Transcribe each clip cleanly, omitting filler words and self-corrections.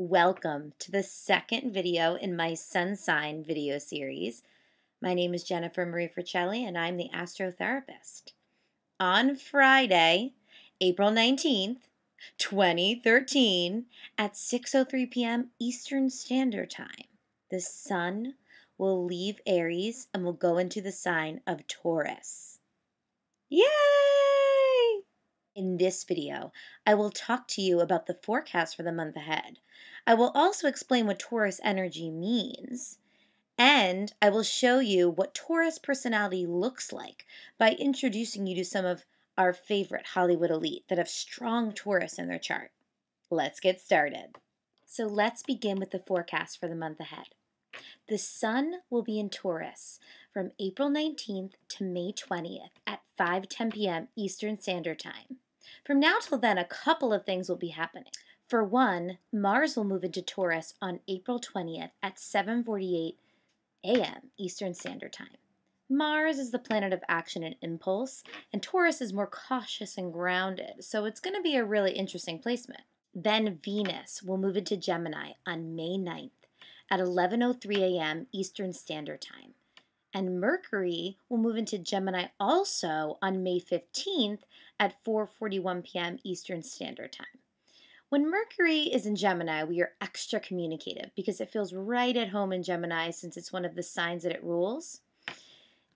Welcome to the second video in my sun sign video series. My name is Jennifer Marie Fricelli and I'm the Astro Therapist. On Friday, April 19th, 2013, at 6:03 p.m. Eastern Standard Time, the sun will leave Aries and will go into the sign of Taurus. Yay! In this video, I will talk to you about the forecast for the month ahead. I will also explain what Taurus energy means, and I will show you what Taurus personality looks like by introducing you to some of our favorite Hollywood elite that have strong Taurus in their chart. Let's get started. So let's begin with the forecast for the month ahead. The sun will be in Taurus from April 19th to May 20th at 5:10 p.m. Eastern Standard Time. From now till then, a couple of things will be happening. For one, Mars will move into Taurus on April 20th at 7:48 a.m. Eastern Standard Time. Mars is the planet of action and impulse, and Taurus is more cautious and grounded, so it's going to be a really interesting placement. Then Venus will move into Gemini on May 9th at 11:03 a.m. Eastern Standard Time. And Mercury will move into Gemini also on May 15th at 4:41 p.m. Eastern Standard Time. When Mercury is in Gemini, we are extra communicative because it feels right at home in Gemini since it's one of the signs that it rules.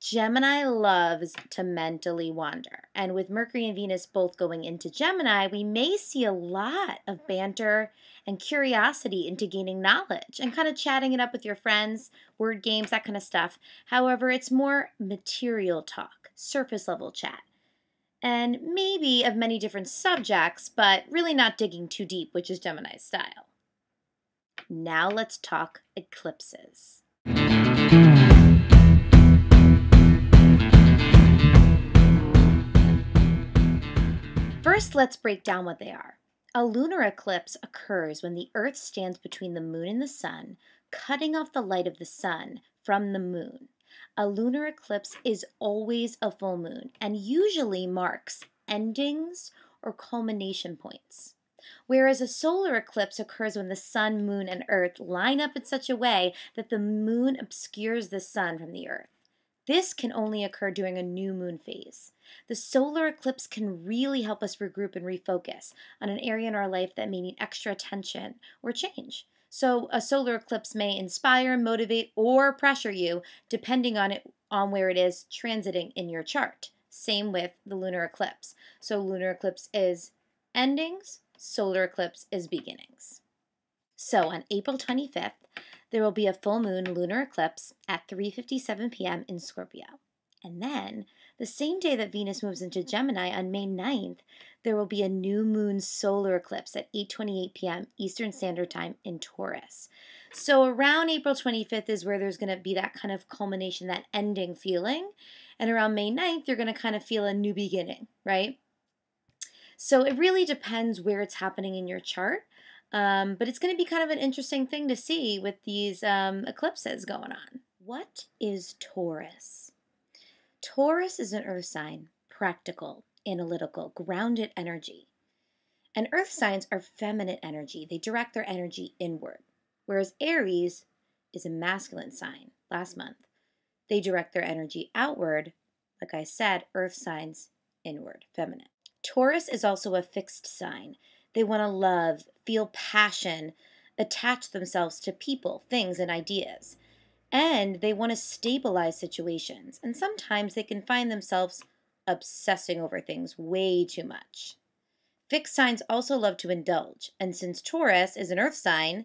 Gemini loves to mentally wander, and with Mercury and Venus both going into Gemini, we may see a lot of banter and curiosity into gaining knowledge and kind of chatting it up with your friends, word games, that kind of stuff. However, it's more material talk, surface level chat, and maybe of many different subjects, but really not digging too deep, which is Gemini's style. Now let's talk eclipses. First, let's break down what they are. A lunar eclipse occurs when the Earth stands between the moon and the sun, cutting off the light of the sun from the moon. A lunar eclipse is always a full moon and usually marks endings or culmination points. Whereas a solar eclipse occurs when the sun, moon, and Earth line up in such a way that the moon obscures the sun from the Earth. This can only occur during a new moon phase. The solar eclipse can really help us regroup and refocus on an area in our life that may need extra attention or change. So a solar eclipse may inspire, motivate, or pressure you depending on where it is transiting in your chart. Same with the lunar eclipse. So lunar eclipse is endings, solar eclipse is beginnings. So on April 25th, there will be a full moon lunar eclipse at 3:57 p.m. in Scorpio. And then, the same day that Venus moves into Gemini on May 9th, there will be a new moon solar eclipse at 8:28 p.m. Eastern Standard Time in Taurus. So around April 25th is where there's going to be that kind of culmination, that ending feeling. And around May 9th, you're going to kind of feel a new beginning, right? So it really depends where it's happening in your chart. But it's going to be kind of an interesting thing to see with these eclipses going on. What is Taurus? Taurus is an earth sign, practical, analytical, grounded energy. And earth signs are feminine energy. They direct their energy inward. Whereas Aries is a masculine sign last month. They direct their energy outward. Like I said, earth signs inward, feminine. Taurus is also a fixed sign. They want to love, feel passion, attach themselves to people, things, and ideas. And they want to stabilize situations. And sometimes they can find themselves obsessing over things way too much. Fixed signs also love to indulge. And since Taurus is an earth sign,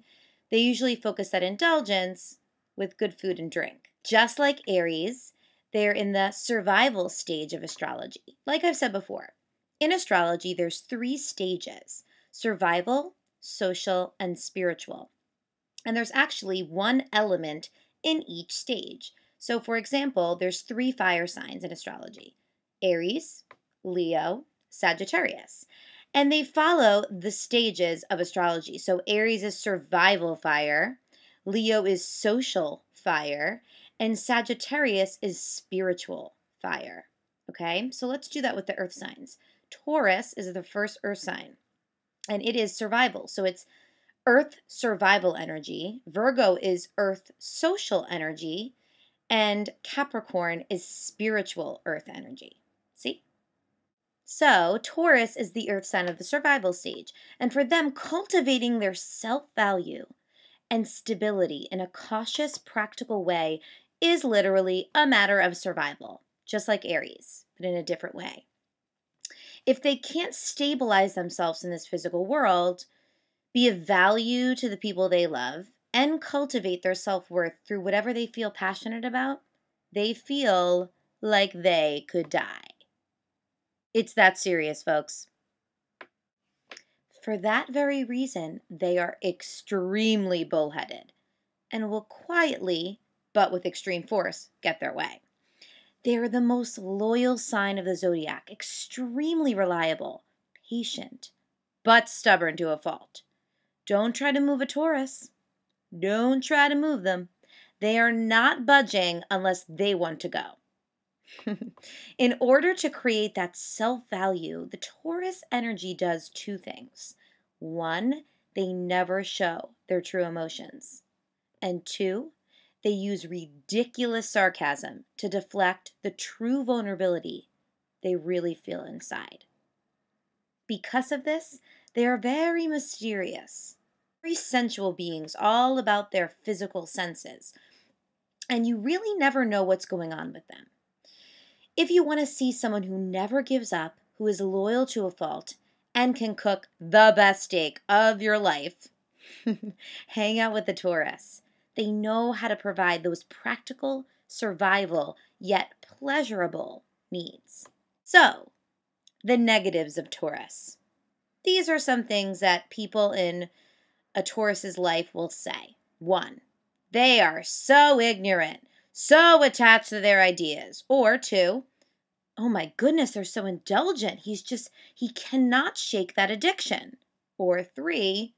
they usually focus that indulgence with good food and drink. Just like Aries, they're in the survival stage of astrology. Like I've said before, in astrology, there's 3 stages: survival, social, and spiritual. And there's actually one element in each stage. So for example, there's 3 fire signs in astrology: Aries, Leo, Sagittarius. And they follow the stages of astrology. So Aries is survival fire, Leo is social fire, and Sagittarius is spiritual fire. Okay, so let's do that with the earth signs. Taurus is the first earth sign, and it is survival. So it's Earth survival energy, Virgo is Earth social energy, and Capricorn is spiritual Earth energy. See? So, Taurus is the Earth sign of the survival stage, and for them, cultivating their self value and stability in a cautious, practical way is literally a matter of survival, just like Aries, but in a different way. If they can't stabilize themselves in this physical world, be of value to the people they love, and cultivate their self worth through whatever they feel passionate about, they feel like they could die. It's that serious, folks. For that very reason, they are extremely bullheaded and will quietly, but with extreme force, get their way. They are the most loyal sign of the zodiac, extremely reliable, patient, but stubborn to a fault. Don't try to move a Taurus. Don't try to move them. They are not budging unless they want to go. In order to create that self-value, the Taurus energy does two things. One, they never show their true emotions. And two, they use ridiculous sarcasm to deflect the true vulnerability they really feel inside. Because of this, they are very mysterious, very sensual beings, all about their physical senses. And you really never know what's going on with them. If you want to see someone who never gives up, who is loyal to a fault, and can cook the best steak of your life, hang out with the Taurus. They know how to provide those practical, survival, yet pleasurable needs. So, the negatives of Taurus. These are some things that people in a Taurus's life will say. 1, they are so ignorant, so attached to their ideas. Or 2, oh my goodness, they're so indulgent. He cannot shake that addiction. Or 3,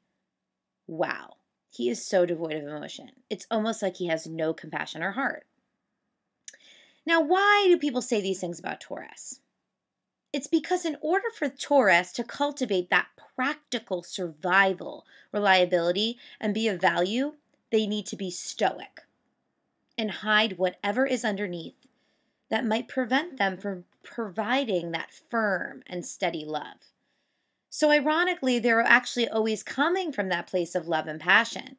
wow, he is so devoid of emotion. It's almost like he has no compassion or heart. Now, why do people say these things about Taurus? It's because in order for Taurus to cultivate that practical survival, reliability, and be of value, they need to be stoic and hide whatever is underneath that might prevent them from providing that firm and steady love. So ironically, they're actually always coming from that place of love and passion,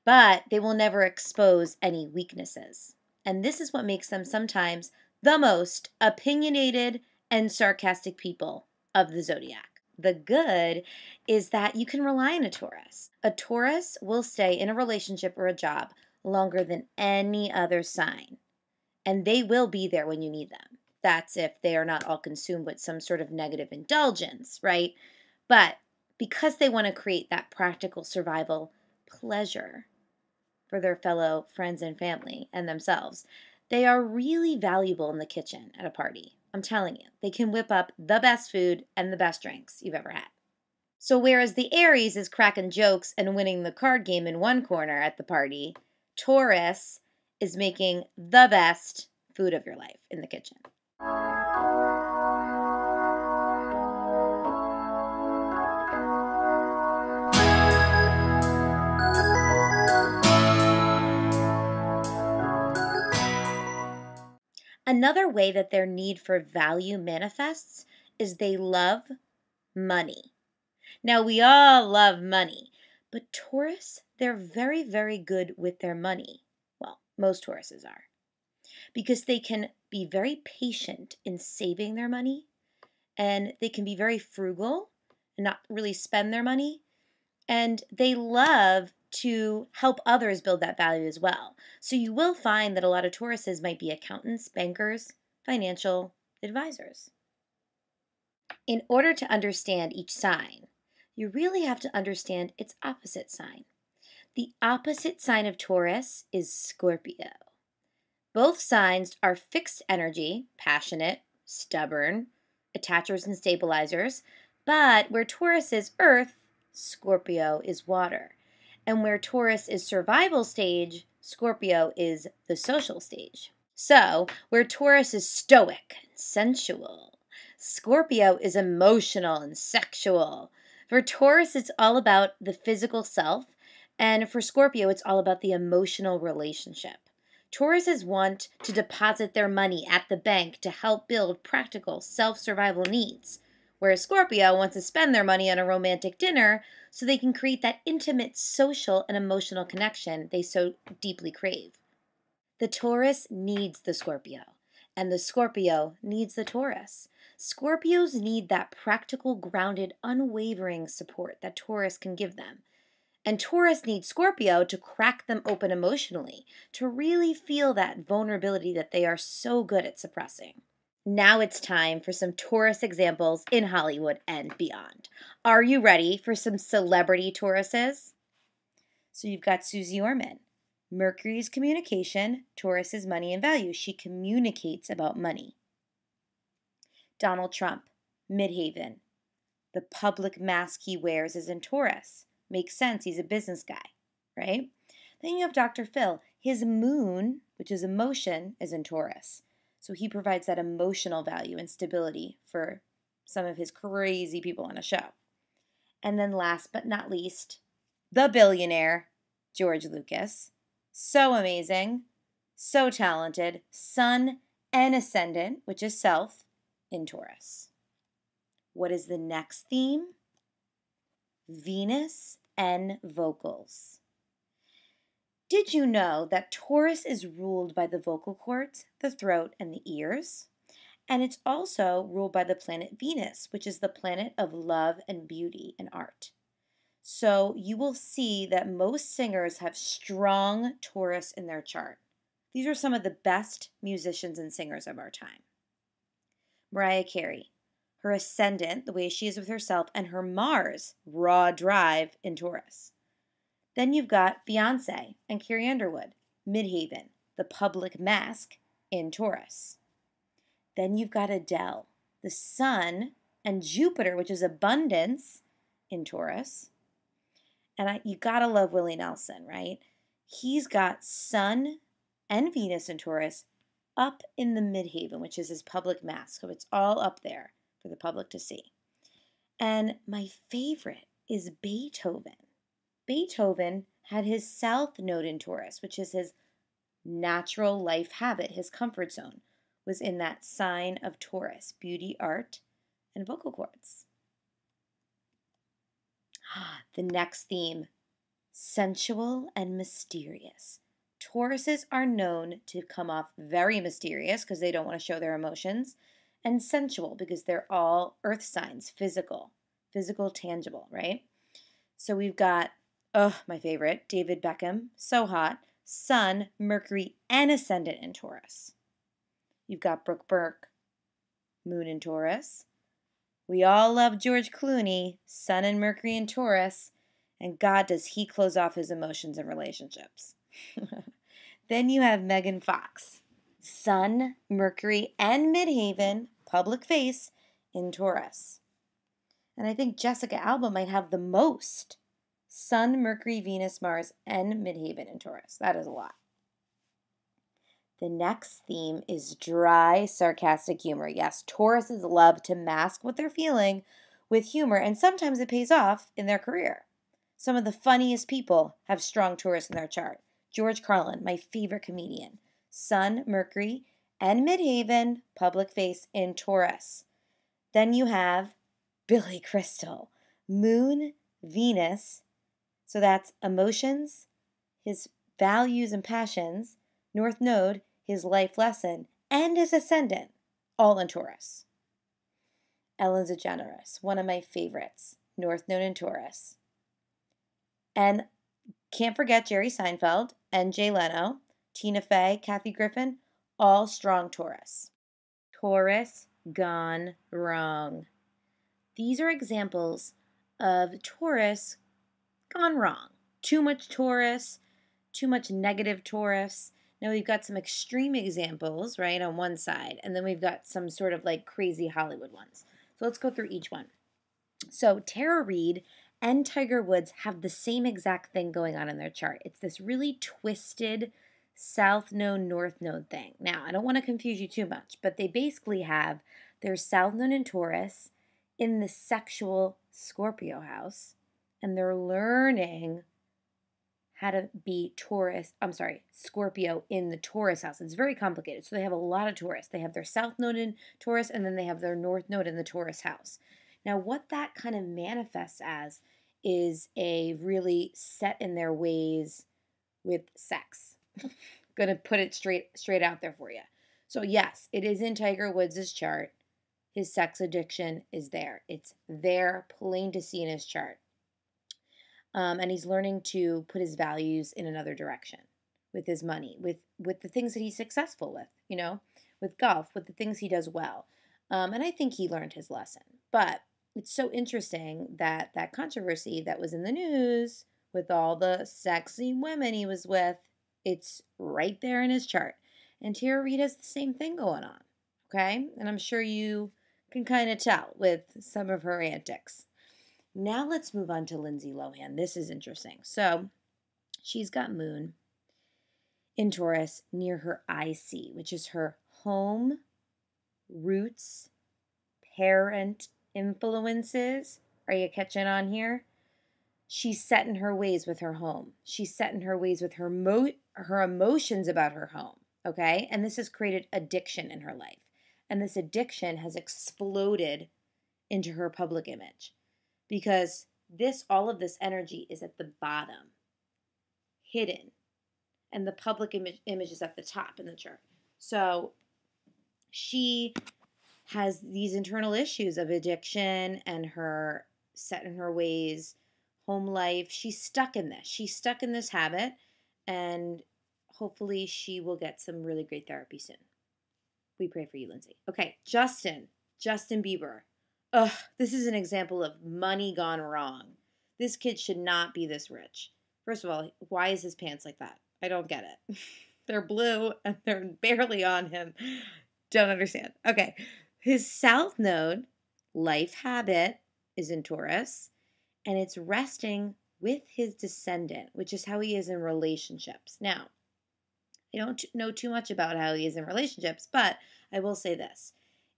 but they will never expose any weaknesses. And this is what makes them sometimes the most opinionated and sarcastic people of the zodiac. The good is that you can rely on a Taurus. A Taurus will stay in a relationship or a job longer than any other sign, and they will be there when you need them. That's if they are not all consumed with some sort of negative indulgence, right? But because they want to create that practical survival pleasure for their fellow friends and family and themselves, they are really valuable in the kitchen at a party. I'm telling you, they can whip up the best food and the best drinks you've ever had. So whereas the Aries is cracking jokes and winning the card game in one corner at the party, Taurus is making the best food of your life in the kitchen. Another way that their need for value manifests is they love money. Now, we all love money, but Taurus, they're very, very good with their money. Well, most Tauruses are. Because they can be very patient in saving their money, and they can be very frugal and not really spend their money. And they love to help others build that value as well. So you will find that a lot of Tauruses might be accountants, bankers, financial advisors. In order to understand each sign, you really have to understand its opposite sign. The opposite sign of Taurus is Scorpio. Both signs are fixed energy, passionate, stubborn, attachers and stabilizers, but where Taurus is earth, Scorpio is water. And where Taurus is survival stage, Scorpio is the social stage. So, where Taurus is stoic and sensual, Scorpio is emotional and sexual. For Taurus, it's all about the physical self, and for Scorpio, it's all about the emotional relationship. Tauruses want to deposit their money at the bank to help build practical self-survival needs, whereas Scorpio wants to spend their money on a romantic dinner so they can create that intimate social and emotional connection they so deeply crave. The Taurus needs the Scorpio, and the Scorpio needs the Taurus. Scorpios need that practical, grounded, unwavering support that Taurus can give them. And Taurus needs Scorpio to crack them open emotionally, to really feel that vulnerability that they are so good at suppressing. Now it's time for some Taurus examples in Hollywood and beyond. Are you ready for some celebrity Tauruses? So you've got Susie Orman. Mercury's communication, Taurus's money and value. She communicates about money. Donald Trump, Midhaven. The public mask he wears is in Taurus. Makes sense, he's a business guy, right? Then you have Dr. Phil. His moon, which is emotion, is in Taurus. So he provides that emotional value and stability for some of his crazy people on a show. And then last but not least, the billionaire, George Lucas. So amazing, so talented, sun and ascendant, which is self, in Taurus. What is the next theme? Venus and vocals. Did you know that Taurus is ruled by the vocal cords, the throat, and the ears? And it's also ruled by the planet Venus, which is the planet of love and beauty and art. So you will see that most singers have strong Taurus in their chart. These are some of the best musicians and singers of our time. Mariah Carey, her ascendant, the way she is with herself, and her Mars, raw drive, in Taurus. Then you've got Beyonce and Carrie Underwood, Midhaven, the public mask, in Taurus. Then you've got Adele, the sun, and Jupiter, which is abundance, in Taurus. And you gotta love Willie Nelson, right? He's got Sun and Venus in Taurus up in the Midhaven, which is his public mask. So it's all up there for the public to see. And my favorite is Beethoven. Beethoven had his South Node in Taurus, which is his natural life habit, his comfort zone, was in that sign of Taurus, beauty, art, and vocal cords. The next theme, sensual and mysterious. Tauruses are known to come off very mysterious because they don't want to show their emotions, and sensual because they're all earth signs, physical, tangible, right? So we've got, my favorite, David Beckham, so hot, Sun, Mercury, and Ascendant in Taurus. You've got Brooke Burke, Moon in Taurus. We all love George Clooney, Sun and Mercury in Taurus, and God, does he close off his emotions and relationships. Then you have Megan Fox, Sun, Mercury, and Midhaven, public face, in Taurus. And I think Jessica Alba might have the most. Sun, Mercury, Venus, Mars, and Midhaven in Taurus. That is a lot. The next theme is dry, sarcastic humor. Yes, Tauruses love to mask what they're feeling with humor, and sometimes it pays off in their career. Some of the funniest people have strong Taurus in their chart. George Carlin, my favorite comedian. Sun, Mercury, and Midhaven, public face, in Taurus. Then you have Billy Crystal, Moon, Venus. So that's emotions, his values and passions, North Node, his life lesson, and his ascendant, all in Taurus. Ellen DeGeneres, one of my favorites, North Node in Taurus. And can't forget Jerry Seinfeld and Jay Leno, Tina Fey, Kathy Griffin, all strong Taurus. Taurus gone wrong. These are examples of Taurus gone wrong. Too much Taurus, too much negative Taurus. Now we've got some extreme examples, right, on one side, and then we've got some sort of like crazy Hollywood ones. So let's go through each one. So Tara Reid and Tiger Woods have the same exact thing going on in their chart. It's this really twisted South Node, North Node thing. Now, I don't want to confuse you too much, but they basically have their South Node in Taurus in the sexual Scorpio house, and they're learning how to be Scorpio in the Taurus house. It's very complicated. So they have a lot of Taurus. They have their South node in Taurus, and then they have their North node in the Taurus house. Now, what that kind of manifests as is a really set in their ways with sex. Gonna put it straight out there for you. So yes, it is in Tiger Woods' chart. His sex addiction is there. It's there, plain to see in his chart. And he's learning to put his values in another direction with his money, with the things that he's successful with, with golf, with the things he does well. And I think he learned his lesson. But it's so interesting that that controversy that was in the news with all the sexy women he was with, it's right there in his chart. And Tara Reid has the same thing going on, okay? And I'm sure you can kind of tell with some of her antics. Now let's move on to Lindsay Lohan. This is interesting. So she's got Moon in Taurus near her IC, which is her home, roots, parent influences. Are you catching on here? She's set in her ways with her home. She's set in her ways with her emotions about her home, okay? And this has created addiction in her life. And this addiction has exploded into her public image. Because all of this energy is at the bottom, hidden, and the public image is at the top in the chart. So she has these internal issues of addiction and her set in her ways, home life. She's stuck in this. She's stuck in this habit, and hopefully she will get some really great therapy soon. We pray for you, Lindsay. Okay, Justin Bieber. Ugh, this is an example of money gone wrong. This kid should not be this rich. First of all, why is his pants like that? I don't get it. They're blue and they're barely on him. Don't understand. Okay. His South node, life habit, is in Taurus, and it's resting with his descendant, which is how he is in relationships. Now, I don't know too much about how he is in relationships, but I will say this.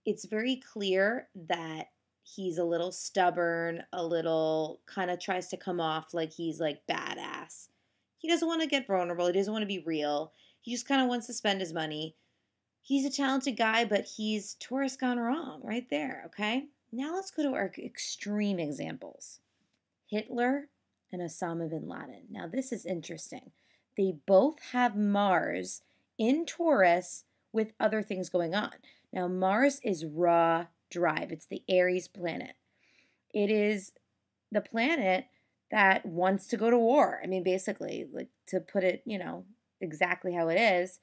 It's very clear that he's a little stubborn, a little kind of tries to come off like he's like badass. He doesn't want to get vulnerable. He doesn't want to be real. He just kind of wants to spend his money. He's a talented guy, but he's Taurus gone wrong right there, okay? Now let's go to our extreme examples. Hitler and Osama bin Laden. Now this is interesting. They both have Mars in Taurus with other things going on. Now Mars is raw drive. It's the Aries planet. It is the planet that wants to go to war. I mean, basically, like to put it, exactly how it is,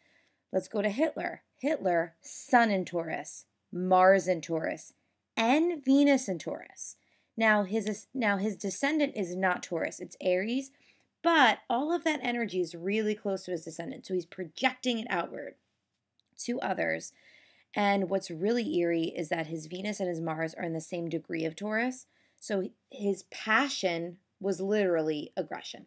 let's go to Hitler. Hitler, Sun in Taurus, Mars in Taurus, and Venus in Taurus. Now his descendant is not Taurus, it's Aries, but all of that energy is really close to his descendant. So he's projecting it outward to others. And what's really eerie is that his Venus and his Mars are in the same degree of Taurus. So his passion was literally aggression.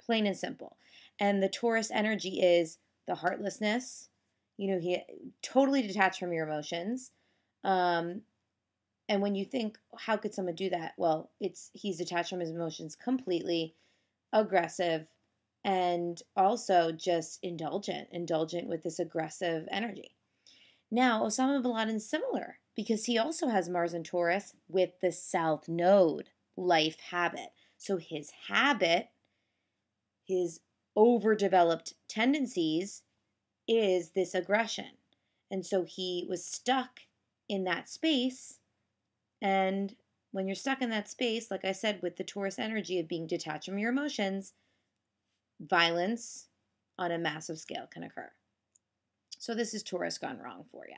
Plain and simple. And the Taurus energy is the heartlessness. He totally detached from your emotions. And when you think, how could someone do that? Well, he's detached from his emotions completely, aggressive, and also just indulgent with this aggressive energy. Now, Osama bin Laden's similar because he also has Mars in Taurus with the South node, life habit. So his habit, his overdeveloped tendencies is this aggression. And so he was stuck in that space. And when you're stuck in that space, like I said, with the Taurus energy of being detached from your emotions, violence on a massive scale can occur. So this is Taurus gone wrong for you.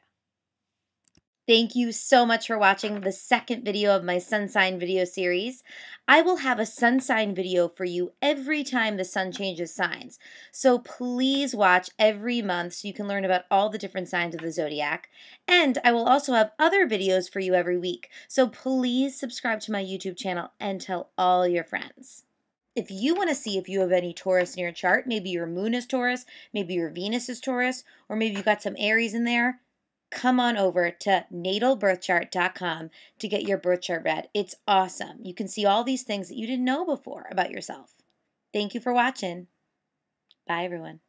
Thank you so much for watching the second video of my sun sign video series. I will have a sun sign video for you every time the sun changes signs. So please watch every month so you can learn about all the different signs of the zodiac. And I will also have other videos for you every week. So please subscribe to my YouTube channel and tell all your friends. If you want to see if you have any Taurus in your chart, maybe your moon is Taurus, maybe your Venus is Taurus, or maybe you've got some Aries in there, come on over to natalbirthchart.com to get your birth chart read. It's awesome. You can see all these things that you didn't know before about yourself. Thank you for watching. Bye, everyone.